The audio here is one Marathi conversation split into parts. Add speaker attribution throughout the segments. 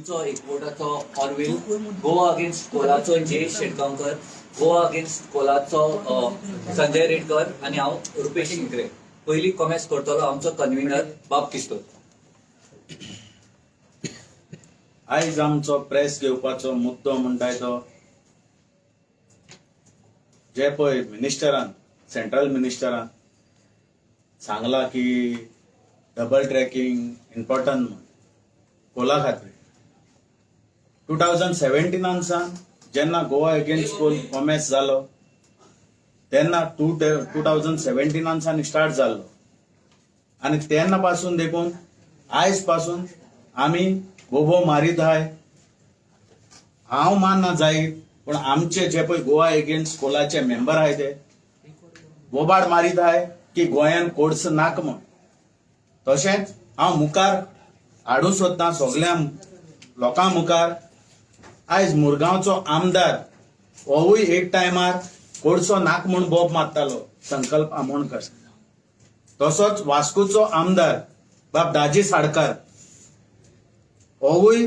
Speaker 1: गोंयचो एकवटाचो ऑर्वील, गोवा अगेन्स्ट कोलाचो जयेश शेटगांवकर, गोवा अगेन्स्ट कोलाचो संजय रेडकर आनी हांव रुपेश शिंकरे. पयलीं कॉमेंट्स करतलो आमचो कन्व्हिनर बाब किस्तोर.
Speaker 2: आयज आमचो प्रेस घेवपाचो मुद्दो म्हणटाय तो जे पळय मिनिस्टरान, सेंट्रल मिनिस्टरान सांगला की डबल ट्रॅकिंग इम्पॉर्टंट म्हणून कोला खातीर. 2017 सावन जेन्ना गोवा अगेन्स्ट कोल कॉमेस जालो तेन्ना 2017 सावन स्टार्ट जाल्लो आनी तेन्ना पासून देखून आयज पासून आमी गोबो मारीत आहाय. हांव मानना जायत पण आमचे जे पळय गोवा अगेन्स्ट कोलाचे मेंबर आहाय ते बोबाड मारीत आहाय की गोंयान कोड्स नाक म्हण. तशेंच हांव मुखार हाडूं सोदतां सगळ्या लोकां मुखार आयज मुरगांवचो आमदार होवूय एक टायमार कोडसो नाक म्हूण बोब मारतालो संकल्प आमोणकर. तसोच वास्कोचो आमदार बाब दाजी साडकार होवूय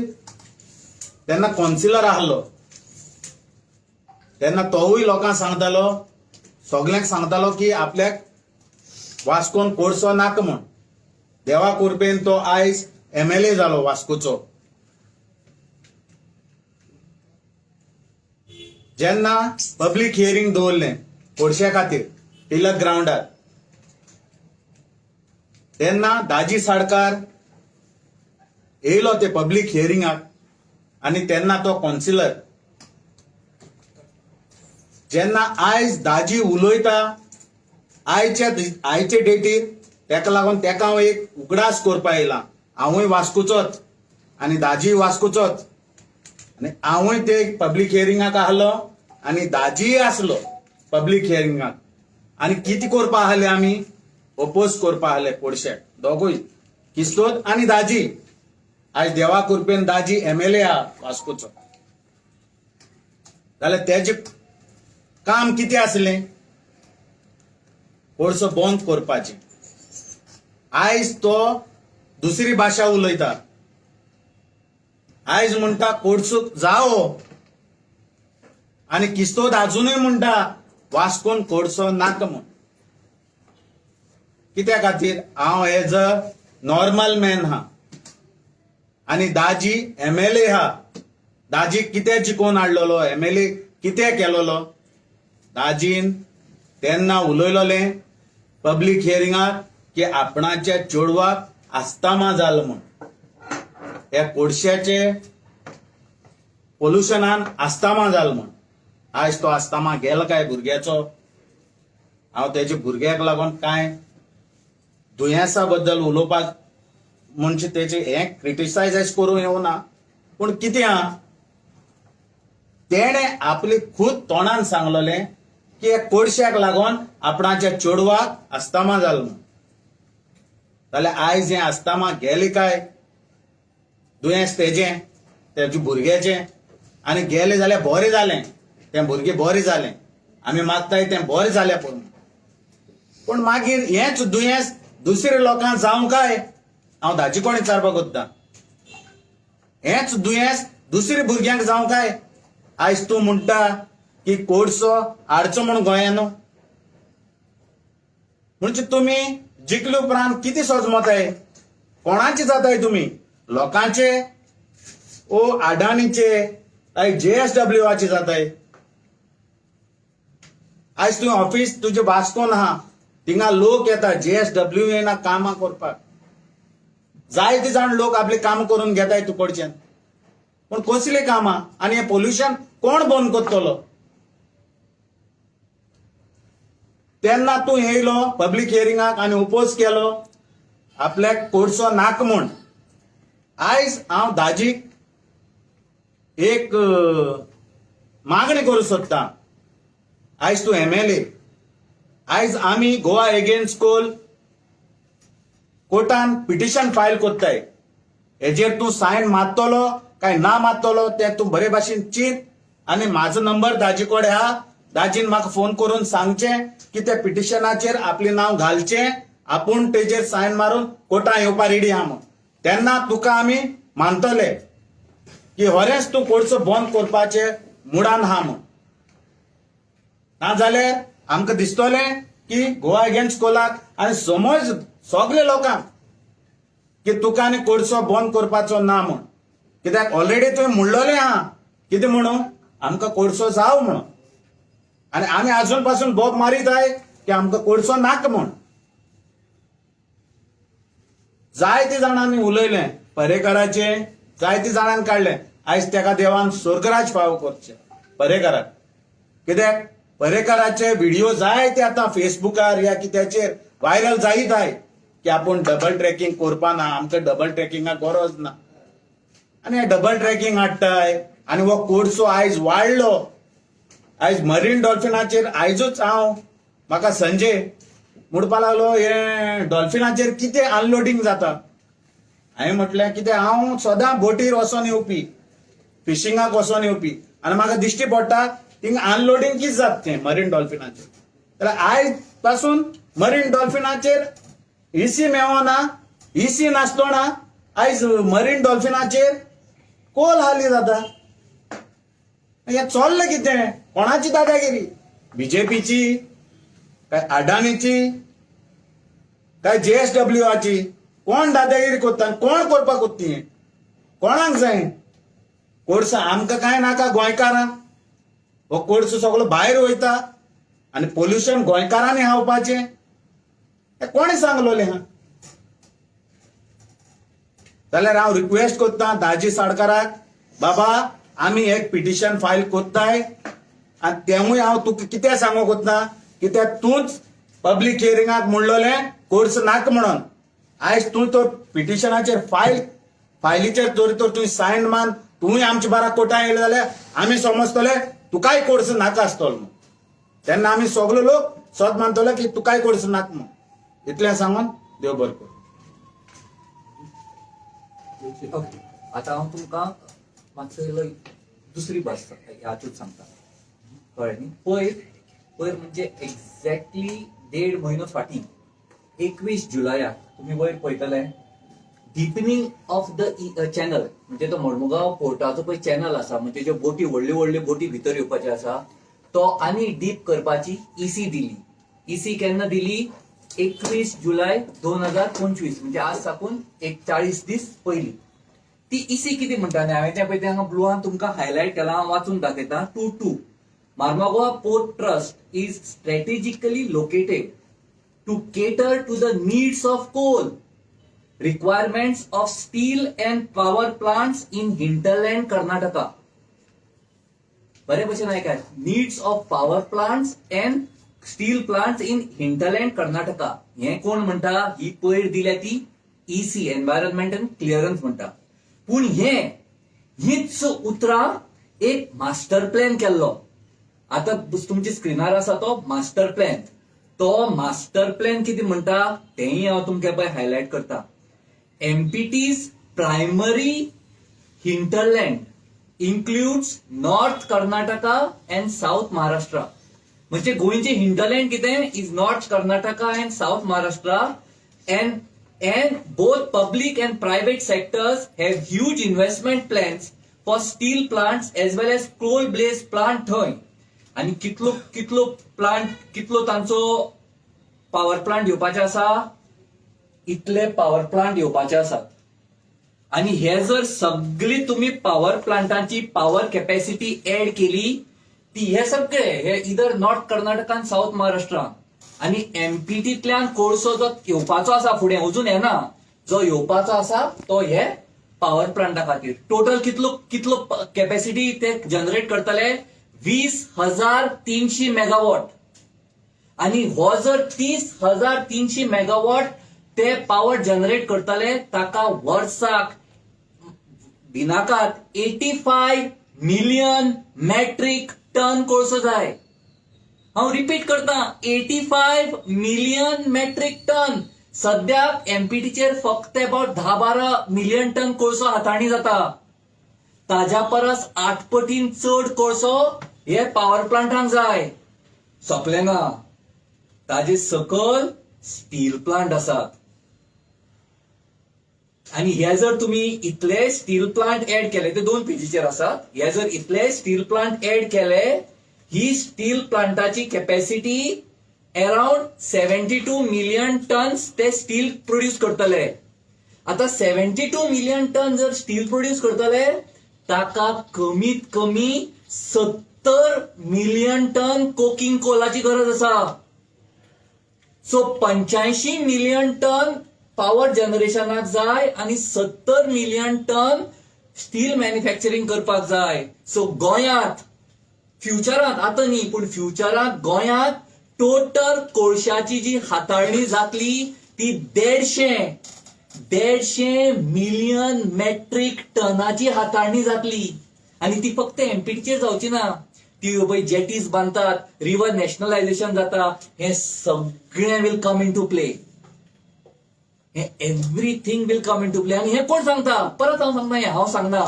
Speaker 2: तेन्ना कॉन्सिलर आहलो तेन्ना तोवूय लोकांक सांगतालो, सगळ्यांक सांगतालो की आपल्याक वास्कोन कोडसो नाक म्हण. देवा कृपेन तो आयज MLA जालो वास्कोचो. जेन्ना पब्लीक हियरींग दवरलें कोडशे खातीर टिलक ग्राउंडार तेन्ना दाजी साडकार येयलो ते पब्लीक हियरिंगाक आनी तेन्ना तो कॉन्सिलर. जेन्ना आयज दाजी उलयता आयचे डेटीर तेका लागून तेका हांव एक उगडास करपा येयला. हांवूय वास्कोचोच आनी दाजी वास्कोचोच आनी हांवूय ते पब्लीक हियरिंगाक आहलो आनी दाजीय आसलो पब्लीक हियरिंगाक. आनी कितें करपा आहले आमी ओपोज करपा आहले कोडशे दोगूय किस्तोद आनी दाजी. आयज देवा कृपेन दाजी MLA आहा वास्कोचो. जाल्यार तेजे काम कितें आसलें कोडसो बंद करपाचें. आयज तो दुसरी भाशा उलयता. आयज म्हणटा कोडसो जावो आनी किस्तोद आजुनूय म्हणटा वास्कोन कोडसो नाक म्हूण. कित्या खातीर हांव एज अ नॉर्मल मॅन हा आनी दाजी MLA हा. दाजी कितें जिखोवन हाडलेलो, MLA कितें केलोलो. दाजीन तेन्ना उलयलोलें पब्लीक हियरिंगाक की आपणाच्या चेडवाक आस्थमा जालो म्हूण. ह्या कोडशाचे पोल्युशनान आस्थमा जालो म्हूण. आयज तो आस्थमा गेलो काय भुरग्याचो. हांव तेच्या भुरग्याक लागून कांय दुयेंसा बद्दल उलोवपाक म्हणजे तेचे हें क्रिटिसायज करूं येवना पूण कितें आहा तेणे आपले खुद तोंडान सांगलोलें की हे कोडशाक लागून आपणाच्या चेडवाक आस्थमा जालो म्हूण. जाल्यार आयज हें आस्थमा गेलें काय दुयेंस तेजें तेजे भुरग्याचें आनी गेलें जाल्यार बरें जालें. तें भुरगें बरें जालें. आमी मागताय तें बरें जालें पूण मागीर हेंच दुयेंस दुसऱ्या लोकांक जावं काय हांव दाजी कोण विचारपाक वता. हेंच दुयेंस दुसऱ्या भुरग्यांक जावं काय. आयज तूं म्हणटा की कोडसो हाडचो म्हूण गोंयान म्हणजे तुमी जिखले उपरांत कितें सोजमताय. कोणाचे जाताय तुमी लोकांचे ओ अडाणीचे काय JSWचे जाताय. आयज तुवें ऑफिस तुजे वास्कोन आहा थिंगा लोक येता JSW येना कामां करपाक. जायते जाण लोक आपली काम करून घेताय तुकडच्यान पण कसली कामां आनी हें पोल्युशन कोण बंद करतलो. तेन्ना तूं येयलो पब्लीक हियरिंगाक आनी ओपोज केलो आपल्याक कोडसो नाक म्हूण. आयज हांव दाजीक एक मागणी करूं सोदतां. आयज तूं MLA. आयज आमी गोवा अगेन्स्ट कोल कोर्टान पिटिशन फायल कोत्ताय. हेजेर तूं सायन मारतलो काय ना मारतलो तें तूं बरे भाशेन चिंत आनी म्हाजो नंबर दाजी कडेन आहा. दाजीन म्हाका फोन करून सांगचें की त्या पिटिशनाचेर आपलें नांव घालचें आपूण तेजेर सायन मारून कोर्टान येवपा रेडी आहा म्हूण. तेन्ना तुका आमी मानतले. की खरेंच तूं कोळसो बंद करपाचे मुडान हा म्हण नाजाल्यार आमकां दिसतलें की गोवा अगेन्स्ट कोलाक आनी समज सगळे लोकांक की तुका आनी कोळसो बंद करपाचो ना म्हण कित्याक ऑलरेडी तुवें म्हणलोलें आहा कितें म्हणून आमकां कोळसो जाव म्हणून आनी आमी आजून पासून बोब मारीत आहाय की आमकां कोळसो नाका म्हण जायते जाणांनी उलयलें पर्रेकाराचे जायते जाणांनी काडलें आयज तेका देवान स्वर्गराज फावो करचे पर्रेकाराक कित्याक पर्रेकाराचे व्हिडिओ जायते आतां फेसबुकार या कित्याचेर व्हायरल जायत आहाय की आपूण डबल ट्रॅकिंग करपा ना आमकां डबल ट्रॅकिंगाक गरज ना आनी हे डबल ट्रॅकिंग हाडटाय आनी हो कोळसो आयज वाडलो आयज मरीन डॉल्फिनाचेर आयजूच हांव म्हाका संजय म्हणपा लागलो हे डॉल्फिनाचेर कितें अनलोडिंग जाता हांवें म्हटलें कितें हांव सदां बोटीर वचोन येवपी फिशिंगाक वचोन येवपी आनी म्हाका दिश्टी पडटा थिंग अनलोडिंग कितें जाता तें मरीन डॉल्फिनाचेर जाल्यार आयज पासून मरीन डॉल्फिनाचेर इसी मेवना इसी नासतना आयज मरीन डॉल्फिनाचेर कोल हाली जाता हें चल्लें कितें कोणाची दादागिरी बीजेपीची काय अडाणीची काय JSWची कोण दादागिरी करता कोण करपाक कोत्ती कोणाक जाय कोळसो आमकां कांय नाका गोंयकारांक हो कोळसो सगळो भायर वयता आनी पोल्युशन गोंयकारांनी हावपाचें हें कोणें सांगलोलें हा जाल्यार हांव रिक्वेस्ट करता दाजी साडकाराक बाबा आमी एक पिटिशन फायल कोत्ताय आनी तेवूय हांव तुका कितें सांगूंक कोत्ता कित्याक तूंच पब्लीक हियरिंगाक म्हणलोलें कोर्स नाका म्हणून आयज तूं तो पिटिशनाचेर फायलीचेर जर तर तुवें सायन मान तूंय आमच्या बारा कोर्टांत येयलें जाल्यार आमी समजतले तुकाय कोर्स नाका आसतलो म्हणून तेन्ना आमी सगळे लोक सोद मानतले की तुकाय कोर्स नाका म्हणून इतलें सांगून देव बरें करूं
Speaker 1: ओके आता हांव तुमकां मातसो दुसरी भास हातूंत सांगता कळ्ळें न्ही पयर म्हणजे एक्झॅक्टली 1.5 म्हयनो फाटीं 21 जुलयाक तुम्ही वयर पळयतले डिपनिंग ऑफ द चॅनल म्हणजे तो मडमुगांव पोर्टाचो पळय चॅनल आसा म्हणजे ज्यो बोटी व्हडल्यो व्हडल्यो बोटी भितर येवपाच्यो आसा तो आनी डीप करपाची इसी दिली इसी केन्ना दिली 21 जुलय 2025 म्हणजे आज साकून 40 दीस पयलीं ती इसी कितें म्हणटा न्ही हांवें त्या पळय हांगा ब्लुआन तुमकां हायलायट केला हांव वाचून दाखयता 2.2 Marmagua Port Trust is strategically located to cater to the needs of coal, requirements of steel and power plants in hinterland Karnataka. बरे भशेन ऐकाय needs of power plants and steel plants in hinterland Karnataka. हे कोण म्हणटा ही पयर दिल्या ती EC Environmental Clearance म्हणटा पूण हीच उतरां एक मास्टर प्लॅन केल्लो आता तुमच्या स्क्रीनार आसा तो मास्टर प्लॅन कितें म्हणटा तेंय हांव तुमकां पळय हायलायट करता MPT's primary hinterland includes north Karnataka and south Maharashtra म्हणजे गोंयचे हिंटरलँड कितें is north Karnataka and south Maharashtra and both public and private sectors have huge investment plans for steel plants as well as coal blaze plant थंय आणि कितलो तांचो पॉवर प्लांट येवपाचे आसा इतले पॉवर प्लांट येवपाचे आसात आणि हे जर सगळी तुम्ही पॉवर प्लांटांची पॉवर कॅपॅसिटी ऍड केली ती हे सगळे हे इधर नॉर्थ कर्नाटका आणि साऊथ महाराष्ट्रान आणि MPTंतल्यान कोळसो जो येवपाचो आसा फुडें अजून येना जो येवपाचो आसा तो हे पॉवर प्लांटा खातीर टोटल कितलो कॅपॅसिटी ते जनरेट करतले 20,300 मेगावॉट आणि हो जर 30,300 मेगावॉट ते पॉवर जनरेट करतले ताका वर्साक दिनाकात 85 मिलियन मेट्रिक टन कोळसो जाय हांव रिपीट करता 85 मिलियन मेट्रिक टन सद्याक MPTचेर फक्त अबाउट 10-12 मिलियन टन कोळसो हाताळणी जाता ताज्या परस 8 पटीन चड कोळसो हे पॉवर प्लांटांक जाय सोंपले ना ताजे सकल स्टील प्लांट आसात आणि हे जर तुम्ही इतले स्टील प्लांट ऍड केले, ते 2 पेजीचेर आसात, हे जर इतले स्टील प्लांट ऍड केले, ही स्टील प्लांटाची कॅपॅसिटी अराउंड 72 मिलियन टन्स ते स्टील प्रोड्यूस करतले. आता 72 मिलियन टन जर स्टील प्रोड्यूस करतले, ताका कमीत कमी 70 मिलियन टन कोकिंग कोलाची गरज आसा. सो 85 मिलियन टन पॉवर जनरेशनाक जाय आणि 70 मिलियन टन स्टील मॅन्युफॅक्चरिंग करपाक जाय. सो गोंयांत फ्युचरांत, आता न्ही पूण फ्युचरांत गोंयांत टोटल कोळशाची जी हाताळणी जातली ती 150 मिलियन मेट्रीक टनाची हाताळणी जातली. आणि ती फक्त एमपीटीचेर जावची ना, ती पळय जेटीज बांदतात, रिव्हर नॅशनलायझेशन जाता, हे सगळें will come in to play. हे everything will come in to play. आणि हे कोण सांगता? परत हांव सांगना.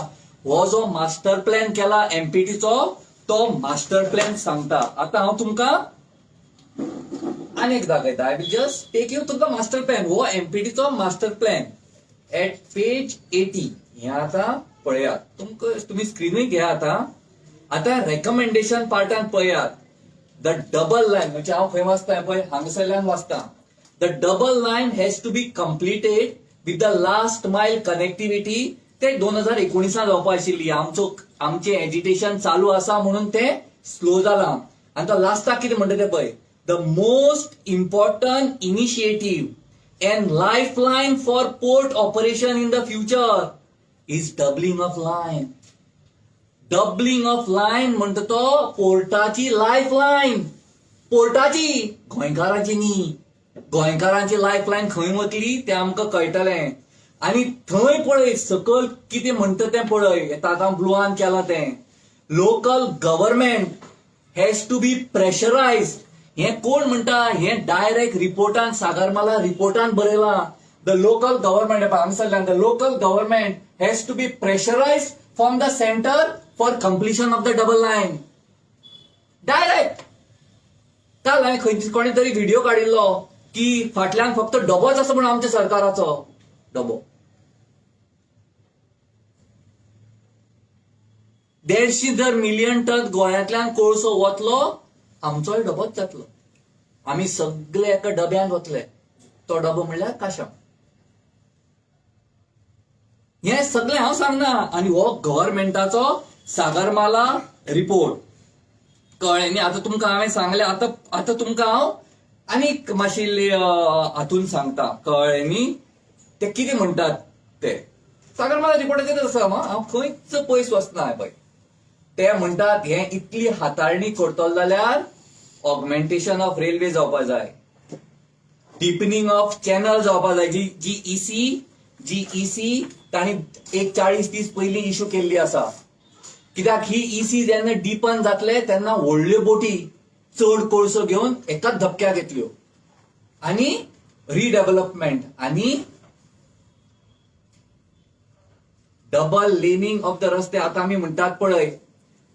Speaker 1: हो जो मास्टर प्लॅन केला एमपीटीचो, तो मास्टर प्लॅन सांगता. आता हांव तुमकां अनेक दाखयता. I will just take you to the master plan. हो एमपीटीचो मास्टर प्लॅन एट पेज 80. हे आता पळयात. तुम्ही स्क्रीनूय घ्या आता. आता रेकमेंडेशन पार्टान पळयात. द डबल लाईन, म्हणजे हांव खंय वाचतां पळय, हांगसरल्यान वाचता. The double line has to be completed with the last mile connectivity. ते 2019 जावपा आशिल्ली. आमचे एजिटेशन चालू आसा म्हणून ते स्लो जाला. आणि तो लास्टाक कितें म्हणटा ते पळय, the most important initiative and life line for port operation in the future is doubling of line. Doubling of line म्हणटा तो पोर्टाची लाईफ लाईन. पोर्टाची, गोंयकारांची न्ही. गोंयकारांची लाईफ लाईन खंय वतली तें आमकां कळटलें. आणि थंय पळय सकल कितें म्हणटा तें पळय. ताका ब्लुआन केलां तें. Local government has to be pressurise. हे कोण म्हणटा? हे डायरेक्ट रिपोर्टान, सागरमाला रिपोर्टान बरयलां. द लोकल गव्हर्नमेंट, हांगसरल्यान the local government has to be pressurise from the centre for completion of the double line. Direct. काल हांवें खंय कोणी तरी व्हिडिओ काडिल्लो की फाटल्यान फक्त डबोच आसा म्हणून आमच्या सरकाराचो. डबो 150 मिलियन टन गोंयांतल्यान कोळसो वतलो, आमचोय डबोच जातलो. आमी सगळे एका डब्यान वतले. तो डबो म्हणल्यार काशाम. हे सगळे हांव सांगना. आणि हो गव्हर्नमेंटाचो सागरमाला रिपोर्ट. कळ्ळें न्ही? आता तुमकां हांवें सांगलें. आता तुमकां हांव आनीक मातशी हातून सांगता. कळ्ळें न्ही? ते कितें म्हणटात ते. सागरमाला रिपोर्टाचेर आसा. हांव खंयच पयस वचना पळय. ते म्हणटात हे इतली हाताळणी करतलो जाल्यार ऑगमेंटेशन ऑफ रेल्वे जावपा जाय, डिपनिंग ऑफ चॅनल जावपा जाय. जी ईसी तांणी एक 40 दीस पयलीं इश्यू केल्ली आसा. कित्याक ही ईसी जेन्ना डिपन जातले तेन्ना व्हडल्यो बोटी चड कोळसो घेवन एकाच धपक्याक येतल्यो. आणि रिडेव्हलपमेंट आणि डबल लेनिंग ऑफ द रस्ते. आता आमी म्हणटात पळय,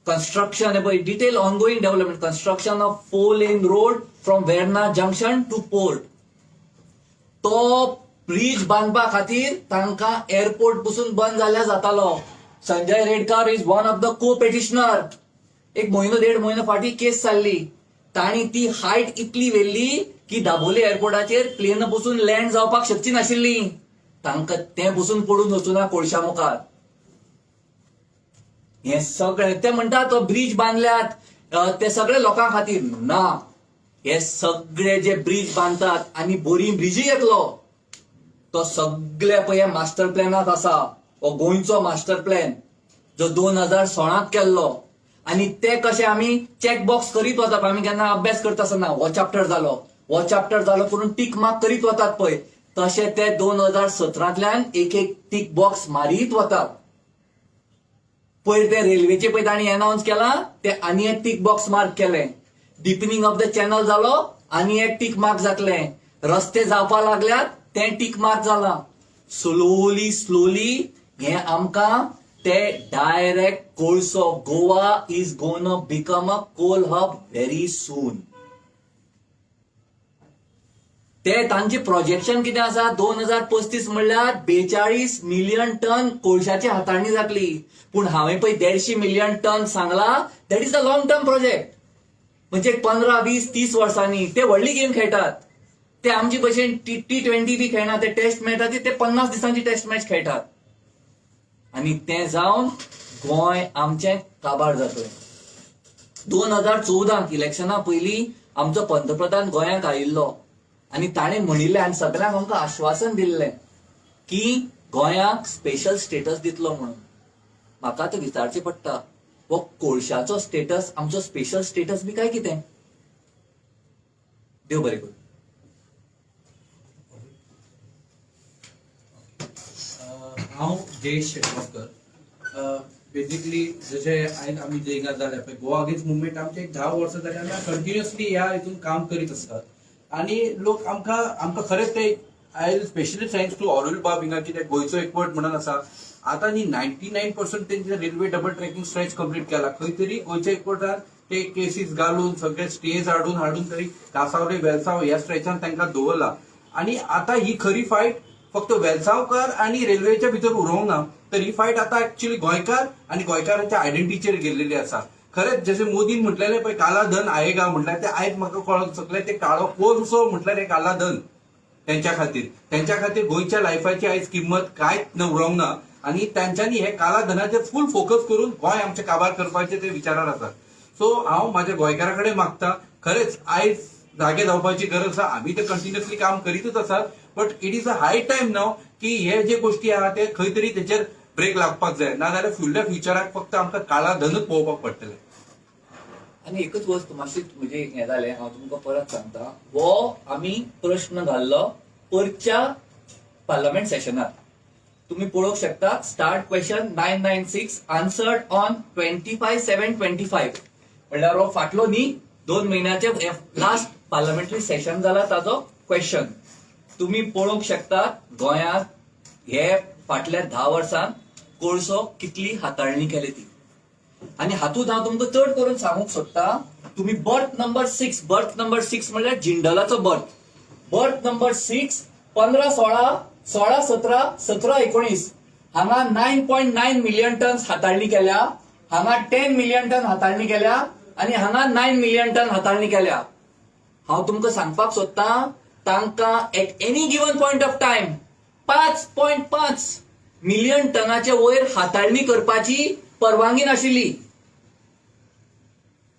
Speaker 1: construction, detail ongoing development, construction of 4-lane road from Verna Junction to Port. तो ब्रिज बांधपा खातीर तांकां एअरपोर्ट पसून बंद जाल्यार जातालो. Sanjay Redkar is one of the को पेटिशनर. 1 महिनो 1.5 महिनो फाटी केस चालली. तांणी ती हायट इतली व्हेल्ली की दाबोले एअरपोर्टाचेर प्लेन पसून लँड जावपाक शकची नाशिल्ली. तांकां तें पसून पडून वचूना कोळशा मुखार. हे सगळे ते म्हणतात तो ब्रिज बांधल्यात ते सगळे लोकां खातीर. ना, हे सगळे जे ब्रिज बांधतात आणि बोरी ब्रिजूय येतलो, तो सगळे पळय मास्टर प्लॅनात आसा. हो गोंयचो मास्टर प्लॅन जो 2016 केल्लो. आणि ते कशे आमी चॅकबॉक्स करीत वतात. आमी केन्ना अभ्यास करता आसतना हो चॅप्टर जालो करून टीक मार्क करीत वतात पळय, तशे ते 2017तल्यान एक टीक बॉक्स मारीत वतात. पयर ते रेल्वेचे पळय तांणी अनाउन्स केला, ते आनी एक टीक बॉक्स मार्क केले. डिपनिंग ऑफ द चॅनल जालो, आनी एक टीक मार्क जातले. रस्ते जावपा लागल्यात, ते टीक मार्क जाला. स्लोली हे आमकां ते डायरेक्ट कोळसो. Goa is gone become a coal hub very soon. ते तांचे प्रोजेक्शन कितें आसा 2035 म्हणल्यार 42 मिलियन टन कोळशाची हाताळणी जातली. पूण हांवें पळय 150 मिलियन टन सांगला. That is a long term project. म्हणजे 15, 20, 30 वर्सांनी ते व्हडली गेम खेळटात. ते आमचे भशेन T20 बी खेळना. ते टेस्ट मॅच ते 50 दिसांची टेस्ट मॅच खेळटात. आणि ते जावन गोंय आमचें काबार जातलें. 2014 इलेक्शना पयलीं आमचो पंतप्रधान गोंयांक आयिल्लो आनी ताणें म्हणिल्लें आनी सगळ्यांक आमकां आश्वासन दिल्लें की गोंयाक स्पेशल स्टेटस दितलो म्हणून. म्हाका आतां विचारचें पडटा, हो कोळशाचो स्टेटस आमचो स्पेशल स्टेटस बी काय कितें? देव बरें करूं.
Speaker 3: हांव जयेश शेटवाडकर. बेसिकली जशें आयज आमी जयगार जाल्या पळय गोवा अगेन्स्ट मुवमेंट आमचे एक 10 वर्सां जाली आमी कंटिन्युअसली ह्या हितून काम करीत आसतात. आनी लोक आमकां खरेंच ते आयज स्पेशली थँक्स टू ऑरुल बाब हिंगाची ते गोंयचो एकवट म्हणून आसा. आतां न्ही 99% तेंचे railway double tracking stretch complete केला. खंय तरी गोंयच्या एकवटान ते केसीस घालून सगळे स्टेज हाडून तरी कासावले वेलसाव ह्या स्ट्रेचान तांकां दवरला. आनी आतां ही खरी फायट फक्त वेलसावकार आणि रेल्वेच्या भितर उरोवंक ना, तर ही फायट आता ऍक्च्युअली गोंयकार आणि गोंयकारांच्या आयडेंटिटीचेर गेल्लेली आसा. खरेंच जशें मोदीन म्हटलेलें पळय काला धन आयेगा म्हटल्यार ते आयज म्हाका कळोंक शकलें ते काळो कोळसो म्हटल्यार हे काला धन त्यांच्या खातीर गोंयच्या लायफाची आयज किंमत कांयच उरोवंक ना. आणि त्यांच्यानी हे काला धनाचेर फूल फोकस करून गोंय आमचे काबार करपाचे ते विचारार आसा. सो हांव म्हाज्या गोंयकारा कडेन मागता, खरेंच आयज जागे जावपाची गरज आसा. आमी ते कंटिन्युअसली काम करीतच आसात, but it is a high time now की हे जे गोष्टी आहा ते खंय तरी तेचेर ब्रेक लागपाक जाय. नाजाल्यार फुडल्या फ्युचराक फक्त आमकां काळा धनच पळोवपाक पडटलें.
Speaker 1: आनी एकच वस्त मातशी म्हणजे हें जालें, हांव तुमकां परत सांगता. हो आमी प्रश्न घाल्लो परच्या पार्लमेंट सेशनात. तुम्ही पळोवंक शकता. Start question 996 answered on 25/7/25. म्हणल्यार हो फाटलो न्ही 2 महिन्याचे लास्ट पार्लमेंटरी सेशन जाला ताचो क्वेश्चन. तुम्ही पळोवंक शकता गोंयांत हे फाटल्या 10 वर्सांत कोळसो कितली हाताळणी केली ती. आणि हातूंत हांव तुमकां चड करून सांगूंक सोदता. तुम्ही बर्थ नंबर 6 म्हणल्यार जिंडलाचो बर्थ नंबर 6 15, 16, 16, 17, 17, 19 हांगा 9.9 मिलियन टन्स हाताळणी केल्या. हांगा 10 मिलियन टन हाताळणी केल्या आणि हांगा 9 मिलियन टन हाताळणी केल्या. हांव तुमकां सांगपाक सोदता तांकां at any given point of time 5.5 million टनाचे वयर हाताळणी करपाची परवानगी नाशिल्ली.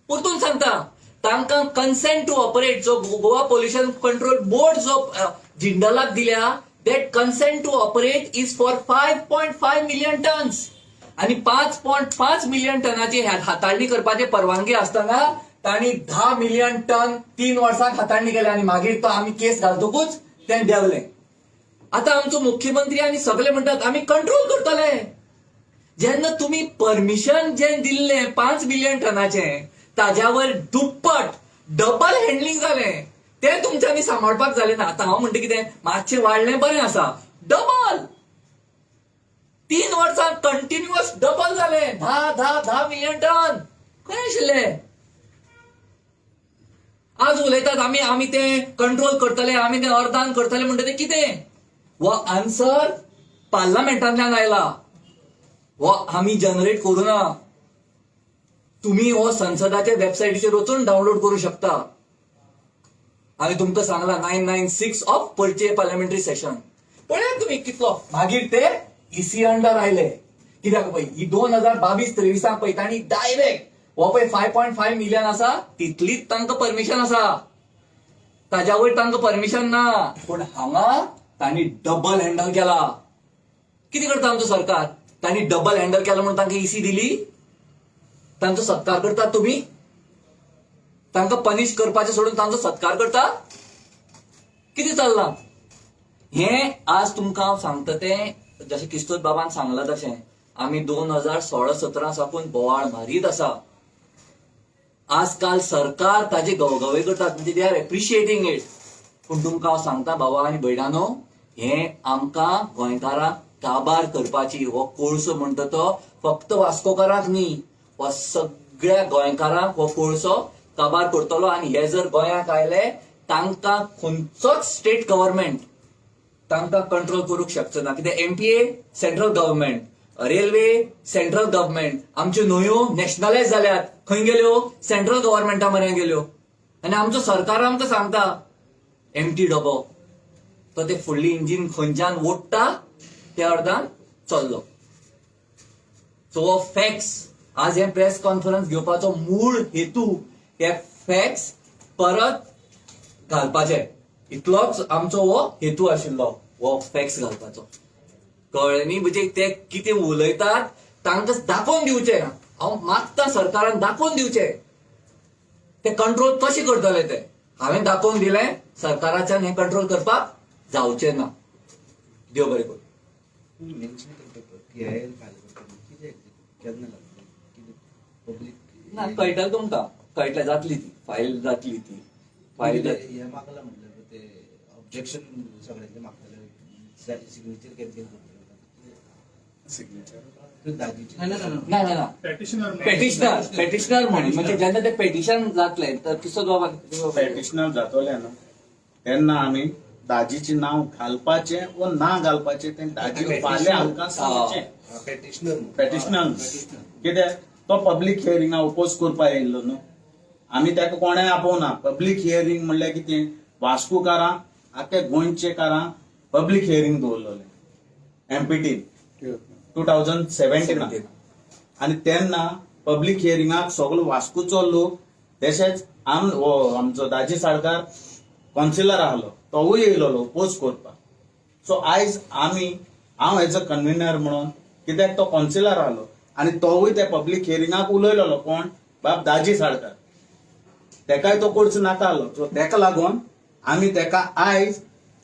Speaker 1: परतून सांगता तांकां कन्सेंट टू ऑपरेट जो गोवा पोल्युशन कंट्रोल बोर्ड जो जिंडलाक दिल्या, that consent to operate is for 5.5 million tonnes. आणि 5.5 मिलियन टनाची हाताळणी करपाची परवानगी असताना तांणी 10 मिलियन टन 3 वर्सांत हाताळणी केली आणि मागीर तो आम्ही केस घालतकूच तें देंवलें. आता आमचो मुख्यमंत्री आणि सगळे म्हणटात आम्ही कंट्रोल करतले. जेन्ना तुम्ही परमिशन जे दिल्लें 5 मिलियन टनाचे ताज्यावर दुप्पट डबल हँडलिंग जालें. ते तुमच्यांनी सांबाळपाक जालें ना. आता हांव म्हणटा कितें मातशें वाडलें बरें आसा. डबल 3 वर्सांत कंटिन्युअस डबल जालें. 10 मिलियन टन खंय आशिल्ले. आज उलयतात आमी ते कंट्रोल करतले, आमी ते अर्दान करतले म्हणटा ते कितें. हो आन्सर पार्लमेंटांतल्यान आयला. हो आमी जनरेट करूं ना. तुम्ही हो संसदाच्या वेबसायटीचेर वचून डावनलोड करू शकता. हांवें तुमकां सांगला 996 ऑफ परचे पार्लमेंटरी सेशन. पळयात तुम्ही कितलो. मागीर ते इसी अंडर आयले. कित्याक पळय ही 2022-23 पळय तांणी डायरेक्ट हो पळय 5.5 मिलियन आसा तितलीच तांकां परमिशन आसा. ताज्या वयर तांकां परमिशन ना. पूण हांगा तांणी डबल हँडल केला. कितें करता आमचो सरकार. तांणी डबल हँडल केला म्हणून तांकां इसी दिली. तांचो सत्कार करतात तुम्ही. तांकां पनिश करपाचें सोडून तांचो सत्कार करता. कितें चल्लां हें. आज तुमकां हांव सांगता तें जशें किस्तोद बाबान सांगलां तशें आमी 2016-17 साकून बोवाळ मारीत आसा. आजकाल सरकार ताजे गवगवे करतात म्हणजे दे आर एप्रिशिएटिंग इट. पूण तुमकां हांव सांगता भावा आनी भयणानो हें आमकां गोंयकारांक काबार करपाची. हो कोळसो म्हणटा तो फक्त वास्कोकारांक न्ही, हो सगळ्या गोंयकारांक हो कोळसो काबार करतलो. आणि हे जर गोंयांक आयले तांकां खंयचोच स्टेट गव्हर्नमेंट तांकां कंट्रोल करूंक शकचो ना. कित्याक MPA central government, railway central government, आमच्यो न्हंयो नॅशनलायज जाल्यात. खंय गेल्यो? सेंट्रल गव्हर्नमेंटा म्हऱ्यान गेल्यो. आनी आमचो सरकार आमकां सांगता एमटी डबो. तो ते फुडली इंजीन खंयच्यान ओडटा त्या अर्दान चल्लो. सो हो फॅक्ट्स आज हे प्रेस कॉन्फरन्स घेवपाचो मूळ हेतू हे फॅक्ट्स परत घालपाचे. इतलोच आमचो हो हेतू आशिल्लो, हो फॅक्ट्स घालपाचो. कळ्ळें न्ही? म्हणजे ते कितें उलयतात तांकां दाखोवन दिवचें. हांव मागता सरकारान दाखोवन दिवचें ते कंट्रोल कशें करतले ते. हांवें दाखोवन दिलें, सरकाराच्यान हें कंट्रोल करपाक जावचें ना. देव बरें करूं. ना कळटलें तुमकां, कळटलें, जातली ती फायल, जातली ती फायल.
Speaker 4: ऑब्जेक्शन सगळ्यांचे मागतले सिग्नेचर केन्ना
Speaker 1: ना ना पेटिशनर म्हणून म्हणजे जेन्ना ते पेटिशन जातलें तर किसो बाबा
Speaker 2: पॅटिशनर जातोले ना तेन्ना आमी दाजीचें नांव घालपाचें व ना घालपाचें तें दाजी फाल्यां आमकां सांगचें. पॅटिशनर कित्याक तो पब्लीक हियरिंगा ओपोज करपा येयल्लो न्हू. आमी ताका कोणें आपोवना. पब्लीक हियरिंग म्हणल्यार कितें? वास्कोकारां आख्या गोंयचेकारां पब्लीक हियरिंग दवरलेलें MPT 2017 आनी तेन्ना पब्लीक हियरिंगाक सगळो वास्कोचो लोक तशेंच आमचो दाजी साळकार कॉन्सिलर आहलो तोवूय येयलोलो ओपोज करपाक. सो आयज हांव एज अ कन्व्हिनर म्हणून कित्याक तो कॉन्सिलर आहलो आनी तोवूय त्या पब्लीक हियरिंगाक उलयलोलो. कोण? बाब दाजी साळकार. तेकाय तो करचो नाकालो. सो तेका लागून आमी तेका आयज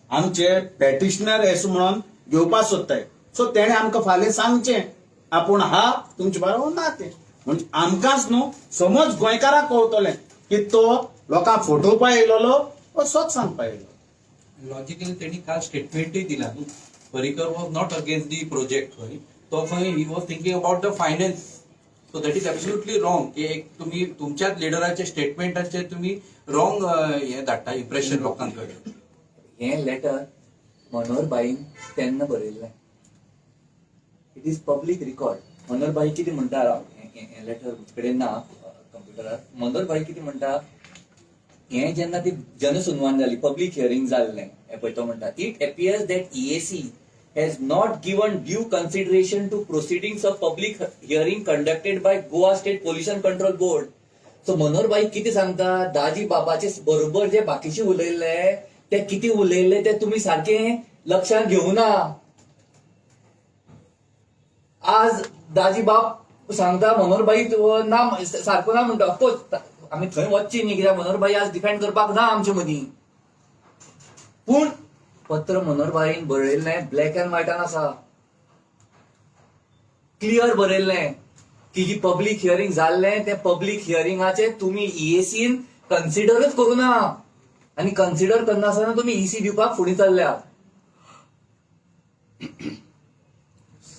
Speaker 2: आमचे पॅटिशनर एस म्हणून घेवपाक सोदताय. सो तेणे आमकां फाल्यां सांगचें आपूण हा तुमचे बरोबर ना तें. म्हणजे आमकांच न्हू समज गोंयकारांक कळटलें की तो लोकांक फटोवपा येयलोलो वा सोच सांगपा येयलो.
Speaker 3: लॉजिकली त्यांनी काल स्टेटमेंटूय दिला न्ही. Parrikar was not against the project खंय. तो खंय he was thinking about the finance. So that is absolutely wrong की एक तुम्ही तुमच्याच लिडराचे स्टेटमेंटाचे तुम्ही रॉंग हे धाडटा इम्प्रेशन लोकांकडे.
Speaker 1: हें लेटर मनोहरबाईन तेन्ना बरयल्लें. It is public record. मनोहरबाई कितें म्हणटा, हें लेटर कडेन ना कंप्युटरार. मनोहरबाई कितें म्हणटा, हें जेन्ना ती जनसुनवाणी जाली, पब्लीक हियरिंग जाल्लें, हें पळय तो म्हणटा, it appears that EAC has not given due consideration to proceedings of public hearing conducted by Goa State Pollution Control Board. So मनोहरबाई किती सांगता, दाजी बाबाचे बरोबर जे बाकीचे उलयल्ले ते किती उलयल्ले ते तुम्ही सारखे लक्षात घेऊना. आज दाजी बाब सांगता मनोहरबाई ना सारको ना म्हणटा. ऑफकोर्स आमी थंय वचची न्ही, कित्याक मनोहरबाई आज डिफेंड करपाक ना आमचे मदीं. पूण पत्र मनोहरबाईन बरयल्लें ब्लॅक अँड व्हायटान आसा. क्लियर बरयल्लें की जी पब्लीक हियरिंग जाल्लें ते पब्लीक हियरिंगाचे तुम्ही EACन कन्सिडरच करूं ना. आनी कन्सिडर करनासतना तुम्ही EC दिवपाक फुडें चल्ल्यात.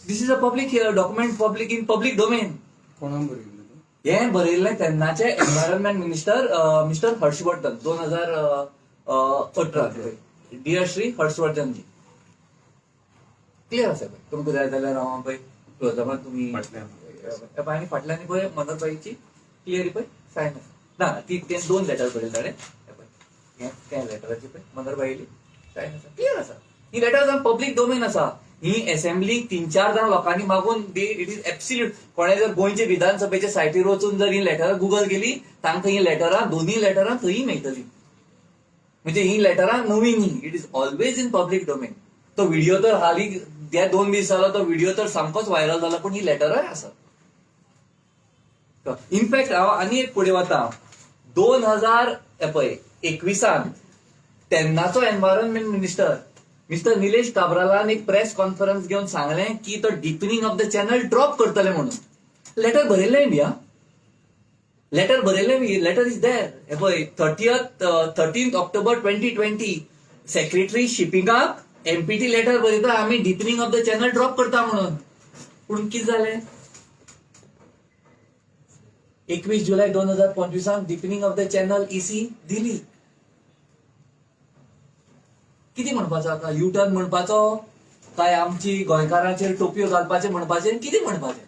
Speaker 1: This is a public document, public in public domain.
Speaker 3: कोणान बरयल्लें?
Speaker 1: हें बरयल्लें तेन्नाचे environment minister mister Harshvardhan 2018. Dear Shri Harshvardhan ji. Clear आसा पळय. तुमकां जाय जाल्यार हांव पळय क्लोजअपान तुमी आनी फाटल्यान पळय मनोहरबाईची क्लियरी पळय सायन आसा. ना ती ते 2 लेटर बरयले ताणें. त्या लेटराची पळय मनोहरबाईली सायन आसा. क्लियर आसा. ही लेटर पब्लीक डोमेन आसा. ही असेंब्लीक 3-4 जाण लोकांनी मागून इट इज एब्सोल्यूट. कोणें जर गोंयचे विधानसभेचे सायटीर वचून जर ही लेटरां गुगल केली तांकां ही लेटरां दोन्ही लेटरां थंय मेळटली. म्हणजे ही लेटरां नवीन न्ही. It is always in public domain. तो व्हिडिओ तर हालीं 2 दीस जालो तो व्हिडिओ तर सामकोच व्हायरल जाला. पूण ही लेटरांय आसा. इनफॅक्ट हांव आनी एक फुडें वता. 2021 तेन्नाचो एन्व्हायरमेंट मिनिस्टर मिस्टर निलेश काब्रालान एक प्रेस कॉन्फरन्स घेवन सांगलें की तो deepening of the channel drop करतले म्हणून. लेटर बरयल्लें इंडिया. लेटर बरयल्लें. Letter is there. हे पळय 13 ऑक्टोबर 2020 सेक्रेटरी शिपिंगाक MPT लेटर बरयता आमी deepening of the channel drop करता म्हणून. पूण कितें जालें? 21 जुलय 2025 deepening of the channel EC दिली. कितें म्हणपाचो आतां युटर्न म्हणपाचो काय आमची गोंयकारांचेर टोपयो घालपाचे म्हणपाचे कितें म्हणपाचें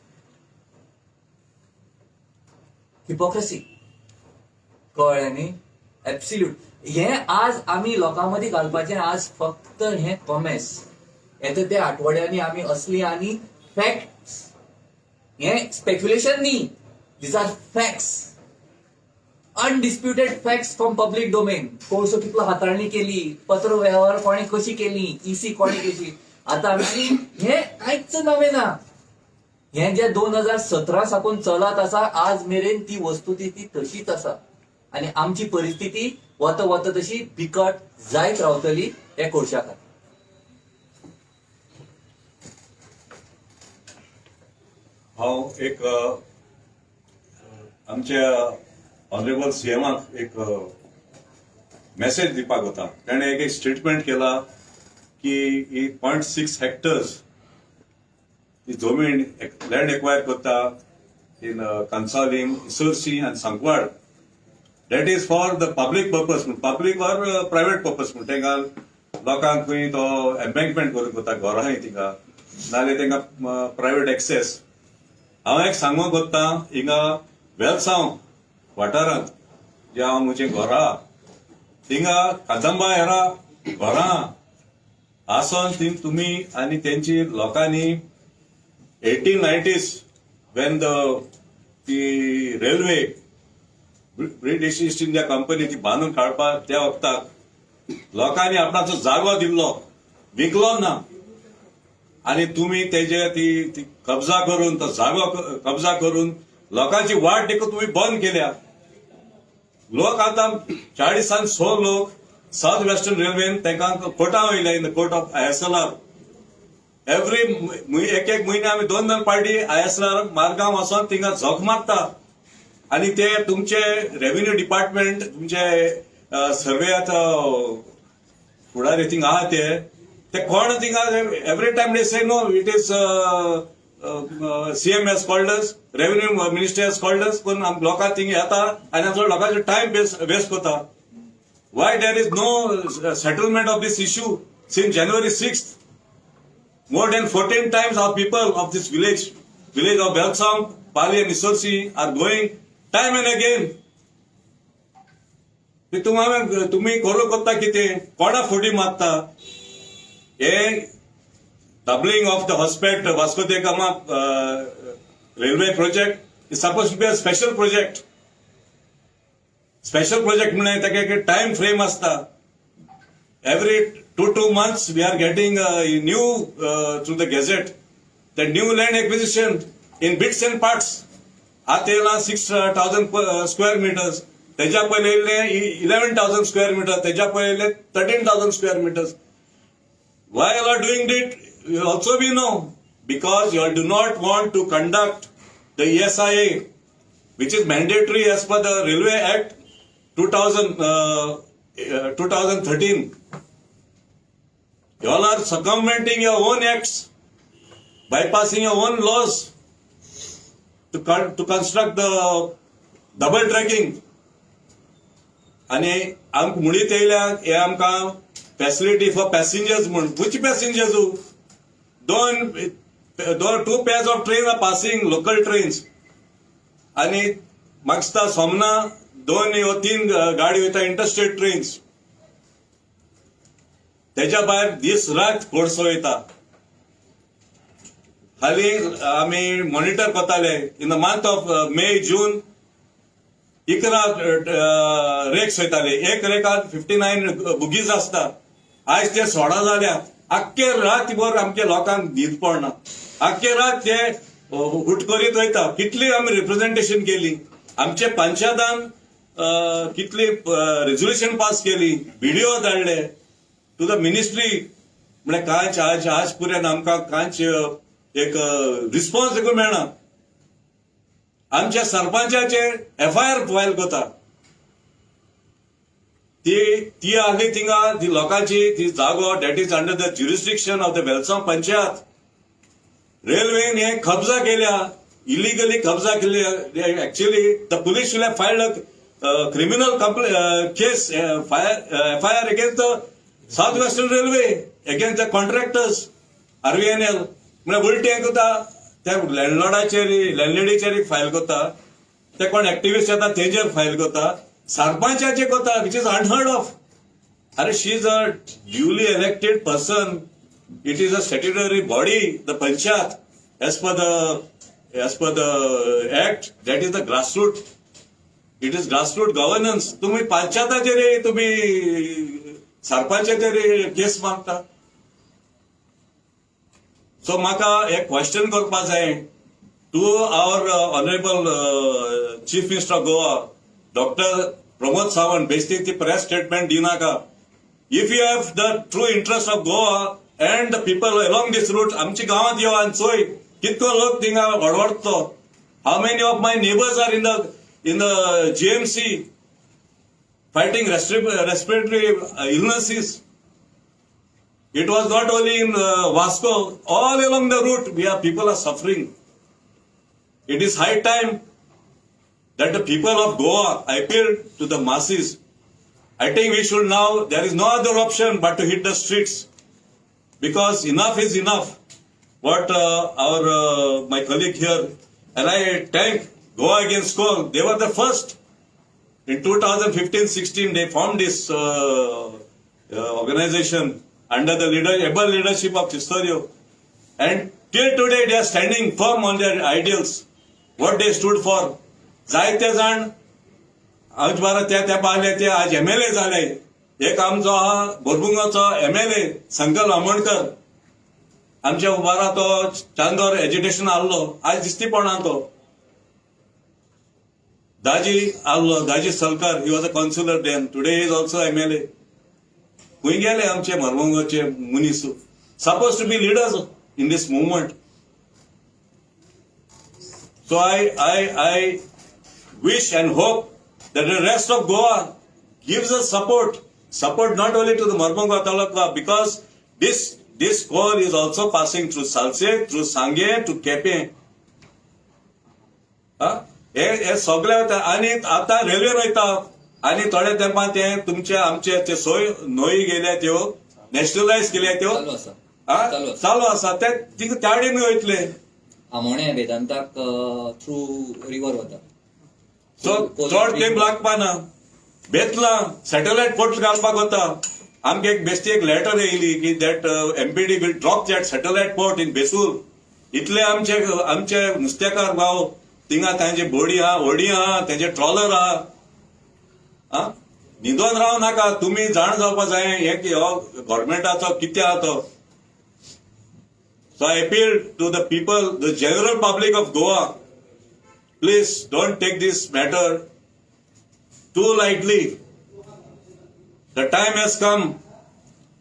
Speaker 1: हिपोक्रेसी कळ्ळें न्ही एब्सोल्यूट हे आज आमी लोकां मदीं घालपाचें आज फक्त हे कॉमेस येता त्या आठवड्यांनी आमी असली आनी फॅक्ट्स हे स्पेक्युलेशन न्ही these are facts undisputed facts from public domain कोळसो कितलो हाताळणी केली पत्र व्यवहार कोणी कशी केली ईसी कोणी कशी आता आमी हे कांयच नवें ना हे जे 2017 साकून चलत आसा आज मेरेन ती वस्तुस्थिती तशीच आसा आणि आमची परिस्थिती वता वता तशी बिकट जायत रावतली हे कोळशा खातीर
Speaker 5: हांव एक आमच्या ऑनरेबल सीएमाक एक मेसेज दिवपाक वता ताणें एक स्टेटमेंट केला की ही 0.6 हेक्टर्स ही जमीन लँड एक्वायर करता इन कन्सालीम इसोर्सी आनी सांकवाड that is for the public purpose public or private purpose तांकां लोकांक खंय तो एम्बँकमेंट करून करता घरांय थिंगा नाल्यार तांकां प्रायवेट एक्सेस हांव एक सांगूंक सोदतां हिंगा वेलसांव वाठारांत जे हांव म्हजें घर आहा थिंगा कादंबा हेरा घरां आसोन थिंग तुमी आनी तेंची लोकांनी 1890s when ती railway British east India company ती बांदून काडपाक त्या वखताक लोकांनी आपणाचो जागो दिल्लो विकलो ना आणि तुम्ही तेजे ती कब्जा करून तो जागो कब्जा करून लोकांची वाट देखून तुम्ही बंद केल्या लोक आता 40-100 लोक साउथ वेस्टर्न रेल्वेन तांकां कोर्टां वयल्या in the court of ISLR every एक म्हयने आमी 2 पार्टी ISLR मार्गांव वचोन थिंगा झोक मारता आणि ते तुमचे रेव्हेन्यू डिपार्टमेंट तुमचे सर्वेत फुडारी थिंग आहा ते कोण थिंगा every time they say no it is CM has called us, revenue minister has called us, पण लोकां थिंग येता आनी आमचो लोकांचो टाइम वेस्ट करता. Why there is no settlement of this issue since January 6th? More than 14 times our people of this village of Belsam, Pali and Isorsi are going time and again. तुम्ही करू करता कितें कोणा फुटी मारता हे doubling of the Hospet Vasco da Gama railway project is supposed to be a special project. Special project means that a time frame asta. Every 2 months we are getting new through the gazette the new land acquisition in bits and parts. Atela 6,000 square meters. त्याच्या पहिले 11,000 square meters. त्याच्या पहिले 13,000 square meters. Why you are doing it? You also we know because you do not want to conduct the ESIA, which is mandatory as per the Railway Act 2013. You all are circumventing your own acts, bypassing your own laws to construct the double tracking. आणि आमक मुळीत येयल्या हे आमकां फॅसिलिटी फॉर पॅसेंजर्स म्हण which passengers? two pairs of trains are passing local trains आणि म्हाका सोमना 2 or 3 गाडी वयता इंटरस्टेट ट्रेन्स तेच्या भायर दीस रात कोळसो वयता हालीं आमी मॉनिटर करताले in the month of May June 11 rakes वयताले एक रेकात 59 बुगीज आसता आज ते 16 जाल्या आख्खे रातभर आमच्या लोकांक न्हीद पडना आख्खे रात ते हुट करीत वयता कितली आमी रिप्रेझेंटेशन केली आमचे पंचायतान कितली रेझोल्युशन पास केली व्हिडिओ धाडले टू द मिनिस्ट्री म्हळ्यार कांयच आज पर्यंत आमकां कांयच एक रिस्पॉन्स देखून मेळना आमच्या सरपंचाचेर FIR फायल करता ती आली थिंगा ती लोकांची ती जागो that is under the jurisdiction of the Velsao panchayat रेल्वेन हे कब्जा केल्या इलिगली कब्जा केल्या actually the police will have filed a criminal case FIR against the south western railway against the contractors RVNL म्हणजे उलटी हें कोता त्या लँडलेडीचेर फायल कोता ते कोण एक्टिव्हिस्ट येता तेजेर फायल कोता सरपंचाचेर कोता विच इज अनहर्ड ऑफ. अरे she is a duly elected person. It is a statutory body, the Panchayat, as per the act. That is the grassroots. It is grassroots governance. तुम्ही पंचायताचेर तुम्ही सरपंचाचेर केस मागता. So म्हाका एक क्वेश्चन करपा जाय to our honourable chief minister of Goa, doctor Pramod Sawant. बेश्टी ती प्रेस स्टेटमेंट दिनाका. If you have the true interest of Goa and the people along this route, आमची गावात यो आणि चोय कितको लोक थिंगा वडवडतो. How many of my neighbors are in the GMC fighting respiratory illnesses? It was not only in Vasco, all along the route people are suffering. It is high time that the people of Goa appeal to the masses. I think we should now, there is no other option but to hit the streets, because enough is enough. What my colleague here, and I thank Goa Against Coal, they were the first. In 2015-16, they formed this organization under the able leadership of Chistorio. And till today, they are standing firm on their ideals, what they stood for. जायते जाण आज बारा त्या पाहिले ते आज MLA झाले. एक आमचो आहा बोरबुंगाचो MLA संकल आमोणकर, आमच्या उबारा तो चांदोर एज्युकेशन आल्लो, आज दिसतीपणा तो. दाजी आल्लो, Daji Salkar, he was a councillor then, today is also MLA. खंय गेले आमचे मोरमुगाचे मनीस, suppose to be leaders in this movement. So I wish and hope that the rest of Goa gives us support not only to the Mormunga Taluka, because this coal is also passing through Salse, through Sange to Kepe. हे सगळे आणि आता रेल्वे वयता आणि थोड्या तेंपान ते तुमचे आमचे ते सोय नोई गेल्या त्यो नॅशनलायज केल्या त्यो चालू आसा ते तिका त्या कडेन वयतले.
Speaker 1: आमोणे वेदांताक थ्रू रिव्हर वता.
Speaker 5: सो चड टाइम लागपा ना. बेतला सॅटेलायट पोर्ट घालपाक वता. आमकां एक बेश्टी एक लेटर येयली की that MPD will drop that satellite port in बेसूर. इतले आमचे नुस्तेकार भाव थिंगा तांचे बोडी आहा, व्हडी आहा, तांचे ट्रॉलर आहा. न्हिदोन राव नाका. तुम्ही जाण जावपा जाय हे की हो गव्हर्मेंटाचो कितें आहा तो. So I appeal to the people, the general public of Goa, please don't take this matter too lightly. The time has come,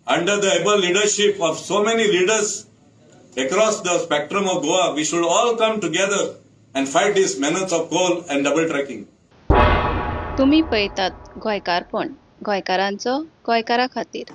Speaker 5: under the able leadership of so many leaders across the spectrum of Goa, we should all come together and fight these menace of coal and double tracking.
Speaker 6: तुम्ही पळयतात गोंयकारपण, गोंयकारांचो गोंयकारा खातीर.